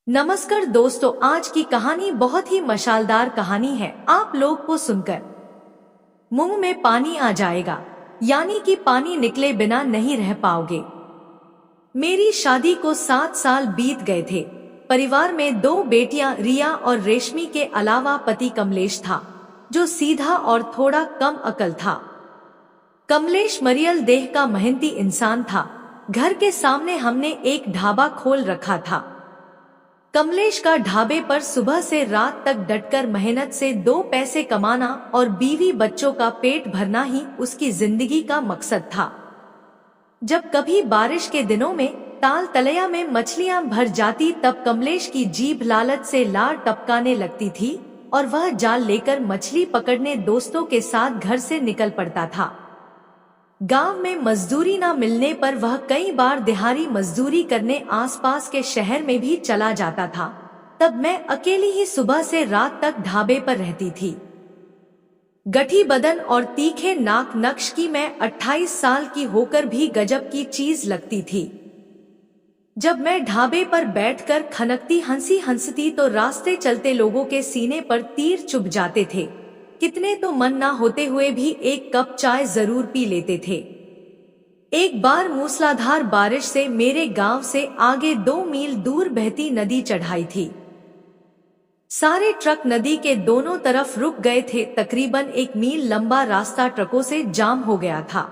नमस्कार दोस्तों, आज की कहानी बहुत ही मशालदार कहानी है। आप लोग को सुनकर मुंह में पानी आ जाएगा, यानी कि पानी निकले बिना नहीं रह पाओगे। मेरी शादी को 7 साल बीत गए थे। परिवार में 2 बेटियां रिया और रेशमी के अलावा पति कमलेश था, जो सीधा और थोड़ा कम अकल था। कमलेश मरियल देह का मेहनती इंसान था। घर के सामने हमने एक ढाबा खोल रखा था। कमलेश का ढाबे पर सुबह से रात तक डटकर मेहनत से 2 पैसे कमाना और बीवी बच्चों का पेट भरना ही उसकी जिंदगी का मकसद था। जब कभी बारिश के दिनों में ताल तलैया में मछलियां भर जाती, तब कमलेश की जीभ लालच से लार टपकाने लगती थी और वह जाल लेकर मछली पकड़ने दोस्तों के साथ घर से निकल पड़ता था। गांव में मजदूरी न मिलने पर वह कई बार दिहाड़ी मजदूरी करने आसपास के शहर में भी चला जाता था। तब मैं अकेली ही सुबह से रात तक ढाबे पर रहती थी। गठी बदन और तीखे नाक नक्श की मैं 28 साल की होकर भी गजब की चीज लगती थी। जब मैं ढाबे पर बैठकर खनकती हंसी हंसती तो रास्ते चलते लोगों के सीने पर तीर चुभ जाते थे। कितने तो मन ना होते हुए भी एक कप चाय जरूर पी लेते थे। एक बार मूसलाधार बारिश से मेरे गांव से आगे 2 मील दूर बहती नदी चढ़ाई थी। सारे ट्रक नदी के दोनों तरफ रुक गए थे। तकरीबन 1 मील लंबा रास्ता ट्रकों से जाम हो गया था।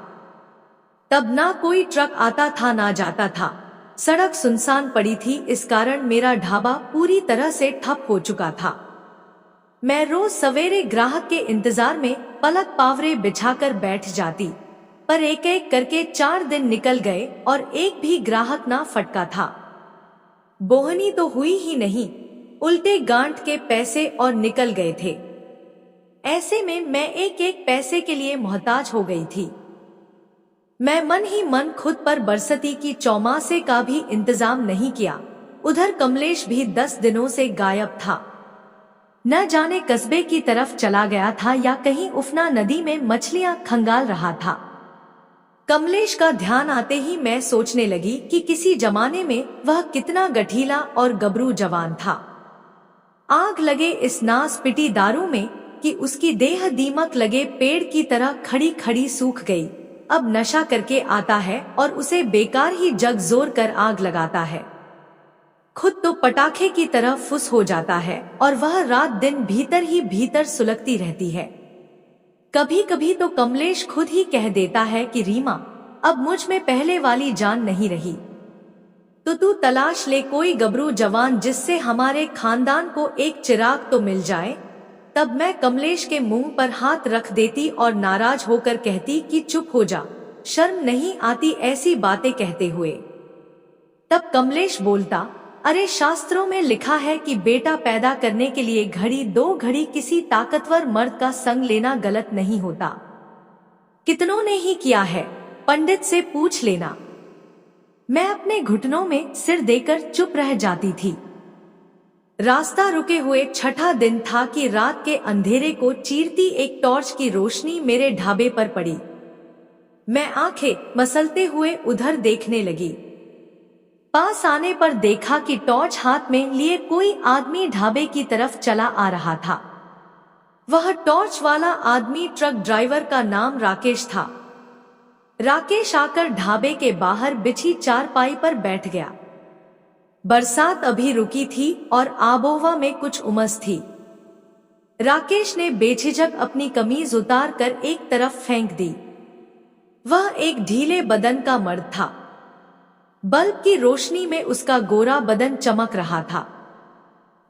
तब ना कोई ट्रक आता था ना जाता था। सड़क सुनसान पड़ी थी। इस कारण मेरा ढाबा पूरी तरह से ठप हो चुका था। मैं रोज सवेरे ग्राहक के इंतजार में पलक पावरे बिछाकर बैठ जाती, पर एक एक करके 4 दिन निकल गए और एक भी ग्राहक ना फटका था। बोहनी तो हुई ही नहीं, उल्टे गांठ के पैसे और निकल गए थे। ऐसे में मैं एक एक पैसे के लिए मोहताज हो गई थी। मैं मन ही मन खुद पर बरसती की चौमासे का भी इंतजाम नहीं किया। उधर कमलेश भी 10 दिनों से गायब था। न जाने कस्बे की तरफ चला गया था या कहीं उफना नदी में मछलियां खंगाल रहा था। कमलेश का ध्यान आते ही मैं सोचने लगी कि किसी जमाने में वह कितना गठीला और गबरू जवान था। आग लगे इस नास पिटी दारू में कि उसकी देह दीमक लगे पेड़ की तरह खड़ी खड़ी सूख गई। अब नशा करके आता है और उसे बेकार ही जग जोर कर आग लगाता है। खुद तो पटाखे की तरह फुस हो जाता है और वह रात दिन भीतर ही भीतर सुलगती रहती है। कभी कभी तो कमलेश खुद ही कह देता है कि रीमा, अब मुझ में पहले वाली जान नहीं रही, तो तू तलाश ले कोई गबरू जवान जिससे हमारे खानदान को एक चिराग तो मिल जाए। तब मैं कमलेश के मुंह पर हाथ रख देती और नाराज होकर कहती कि चुप हो जा, शर्म नहीं आती ऐसी बातें कहते हुए। तब कमलेश बोलता, अरे शास्त्रों में लिखा है कि बेटा पैदा करने के लिए घड़ी 2 घड़ी किसी ताकतवर मर्द का संग लेना गलत नहीं होता। कितनों ने ही किया है, पंडित से पूछ लेना। मैं अपने घुटनों में सिर देकर चुप रह जाती थी। रास्ता रुके हुए 6ठा दिन था कि रात के अंधेरे को चीरती एक टॉर्च की रोशनी मेरे ढाबे पर पड़ी। मैं आंखें मसलते हुए उधर देखने लगी। पास आने पर देखा कि टॉर्च हाथ में लिए कोई आदमी ढाबे की तरफ चला आ रहा था। वह टॉर्च वाला आदमी ट्रक ड्राइवर का नाम राकेश था। राकेश आकर ढाबे के बाहर बिछी चारपाई पर बैठ गया। बरसात अभी रुकी थी और आबोहवा में कुछ उमस थी। राकेश ने बेझिझक अपनी कमीज उतार कर एक तरफ फेंक दी। वह एक ढीले बदन का मर्द था। बल्ब की रोशनी में उसका गोरा बदन चमक रहा था।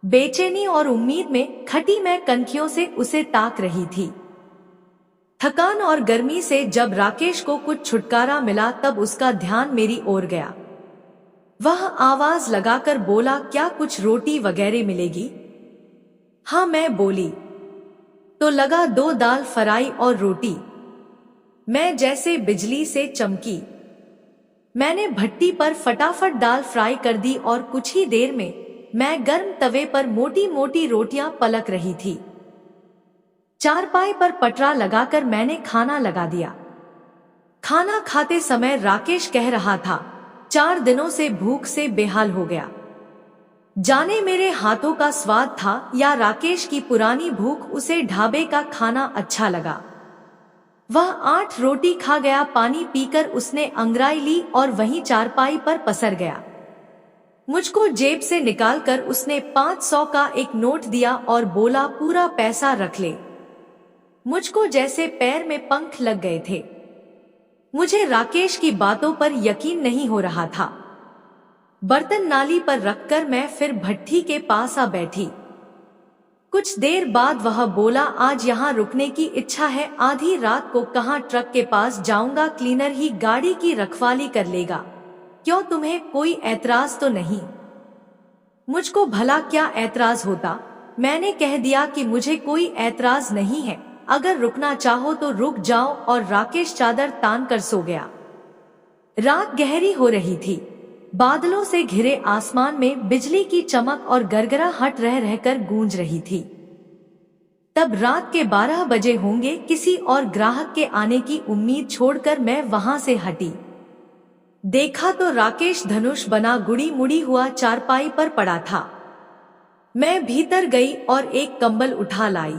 बेचैनी और उम्मीद में खटी मैं कनखियों से उसे ताक रही थी। थकान और गर्मी से जब राकेश को कुछ छुटकारा मिला, तब उसका ध्यान मेरी ओर गया। वह आवाज लगाकर बोला, क्या कुछ रोटी वगैरह मिलेगी? हाँ, मैं बोली। तो लगा 2 दाल फ्राई और रोटी। मैं जैसे बिजली से चमकी। मैंने भट्टी पर फटाफट दाल फ्राई कर दी और कुछ ही देर में मैं गर्म तवे पर मोटी मोटी रोटियां पलक रही थी। चारपाई पर पटरा लगाकर मैंने खाना लगा दिया। खाना खाते समय राकेश कह रहा था, 4 दिनों से भूख से बेहाल हो गया। जाने मेरे हाथों का स्वाद था या राकेश की पुरानी भूख, उसे ढाबे का खाना अच्छा लगा। वह 8 रोटी खा गया। पानी पीकर उसने अंगड़ाई ली और वहीं चारपाई पर पसर गया। मुझको जेब से निकालकर उसने 500 का एक नोट दिया और बोला, पूरा पैसा रख ले। मुझको जैसे पैर में पंख लग गए थे। मुझे राकेश की बातों पर यकीन नहीं हो रहा था। बर्तन नाली पर रखकर मैं फिर भट्ठी के पास आ बैठी। कुछ देर बाद वह बोला, आज यहाँ रुकने की इच्छा है। आधी रात को कहाँ ट्रक के पास जाऊंगा, क्लीनर ही गाड़ी की रखवाली कर लेगा। क्यों, तुम्हें कोई ऐतराज तो नहीं? मुझको भला क्या ऐतराज होता। मैंने कह दिया कि मुझे कोई ऐतराज नहीं है, अगर रुकना चाहो तो रुक जाओ। और राकेश चादर तान कर सो गया। रात गहरी हो रही थी। बादलों से घिरे आसमान में बिजली की चमक और गरगराहट रह रहकर गूंज रही थी। तब रात के 12 बजे होंगे। किसी और ग्राहक के आने की उम्मीद छोड़कर मैं वहां से हटी। देखा तो राकेश धनुष बना गुड़ी मुड़ी हुआ चारपाई पर पड़ा था। मैं भीतर गई और एक कंबल उठा लाई।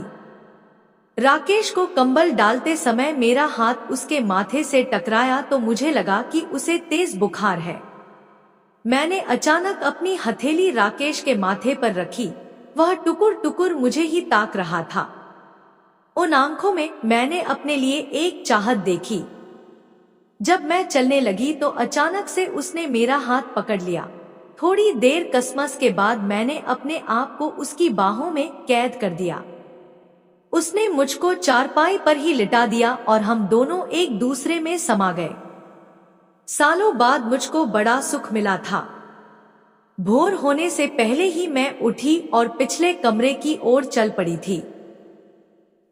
राकेश को कंबल डालते समय मेरा हाथ उसके माथे से टकराया तो मुझे लगा कि उसे तेज बुखार है। मैंने अचानक अपनी हथेली राकेश के माथे पर रखी। वह टुकुर टुकुर मुझे ही ताक रहा था। उन आंखों में मैंने अपने लिए एक चाहत देखी। जब मैं चलने लगी तो अचानक से उसने मेरा हाथ पकड़ लिया। थोड़ी देर कसमस के बाद मैंने अपने आप को उसकी बाहों में कैद कर दिया। उसने मुझको चारपाई पर ही लिटा दिया और हम दोनों एक दूसरे में समा गए। सालों बाद मुझको बड़ा सुख मिला था। भोर होने से पहले ही मैं उठी और पिछले कमरे की ओर चल पड़ी थी।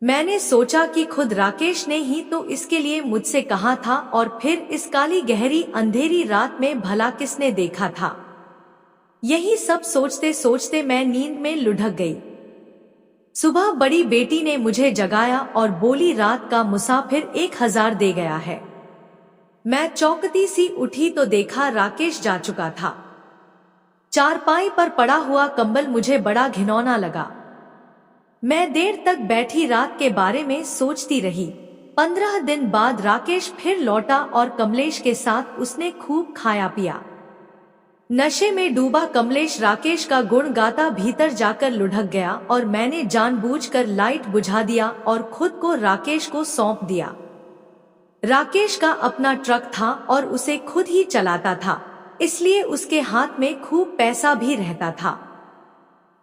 मैंने सोचा कि खुद राकेश ने ही तो इसके लिए मुझसे कहा था, और फिर इस काली गहरी अंधेरी रात में भला किसने देखा था। यही सब सोचते सोचते मैं नींद में लुढ़क गई। सुबह बड़ी बेटी ने मुझे जगाया और बोली, रात का मुसाफिर 1000 दे गया है। मैं चौंकती सी उठी तो देखा राकेश जा चुका था। चारपाई पर पड़ा हुआ कंबल मुझे बड़ा घिनौना लगा। मैं देर तक बैठी रात के बारे में सोचती रही। 15 दिन बाद राकेश फिर लौटा और कमलेश के साथ उसने खूब खाया पिया। नशे में डूबा कमलेश राकेश का गुण गाता भीतर जाकर लुढ़क गया और मैंने जानबूझकर लाइट बुझा दिया और खुद को राकेश को सौंप दिया। राकेश का अपना ट्रक था और उसे खुद ही चलाता था, इसलिए उसके हाथ में खूब पैसा भी रहता था।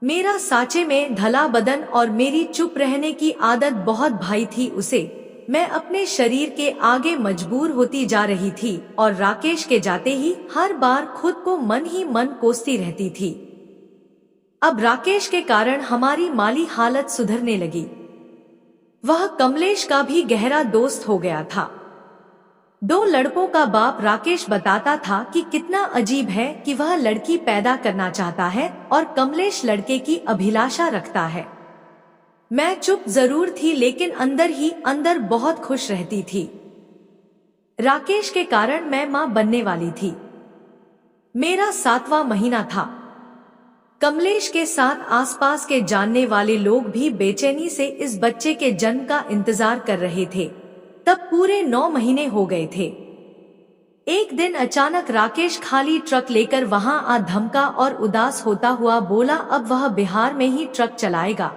मेरा सांचे में ढला बदन और मेरी चुप रहने की आदत बहुत भाई थी उसे। मैं अपने शरीर के आगे मजबूर होती जा रही थी और राकेश के जाते ही हर बार खुद को मन ही मन कोसती रहती थी। अब राकेश के कारण हमारी माली हालत सुधरने लगी। वह कमलेश का भी गहरा दोस्त हो गया था। 2 लड़कों का बाप राकेश बताता था कि कितना अजीब है कि वह लड़की पैदा करना चाहता है और कमलेश लड़के की अभिलाषा रखता है। मैं चुप जरूर थी लेकिन अंदर ही अंदर बहुत खुश रहती थी। राकेश के कारण मैं मां बनने वाली थी। मेरा 7वां महीना था। कमलेश के साथ आसपास के जानने वाले लोग भी बेचैनी से इस बच्चे के जन्म का इंतजार कर रहे थे। तब पूरे 9 महीने हो गए थे। एक दिन अचानक राकेश खाली ट्रक लेकर वहां आ धमका और उदास होता हुआ बोला, अब वह बिहार में ही ट्रक चलाएगा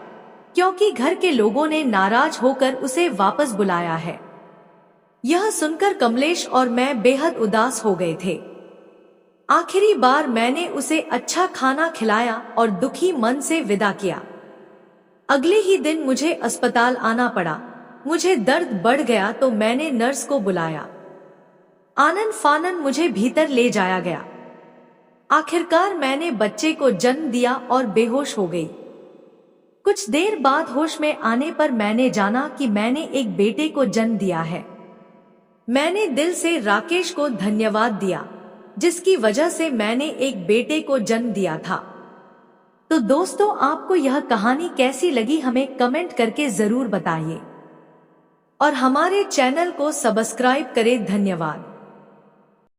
क्योंकि घर के लोगों ने नाराज होकर उसे वापस बुलाया है। यह सुनकर कमलेश और मैं बेहद उदास हो गए थे। आखिरी बार मैंने उसे अच्छा खाना खिलाया और दुखी मन से विदा किया। अगले ही दिन मुझे अस्पताल आना पड़ा। मुझे दर्द बढ़ गया तो मैंने नर्स को बुलाया। आनन फानन मुझे भीतर ले जाया गया। आखिरकार मैंने बच्चे को जन्म दिया और बेहोश हो गई। कुछ देर बाद होश में आने पर मैंने जाना कि मैंने एक बेटे को जन्म दिया है। मैंने दिल से राकेश को धन्यवाद दिया जिसकी वजह से मैंने एक बेटे को जन्म दिया था। तो दोस्तों, आपको यह कहानी कैसी लगी हमें कमेंट करके जरूर बताइए और हमारे चैनल को सब्सक्राइब करें। धन्यवाद।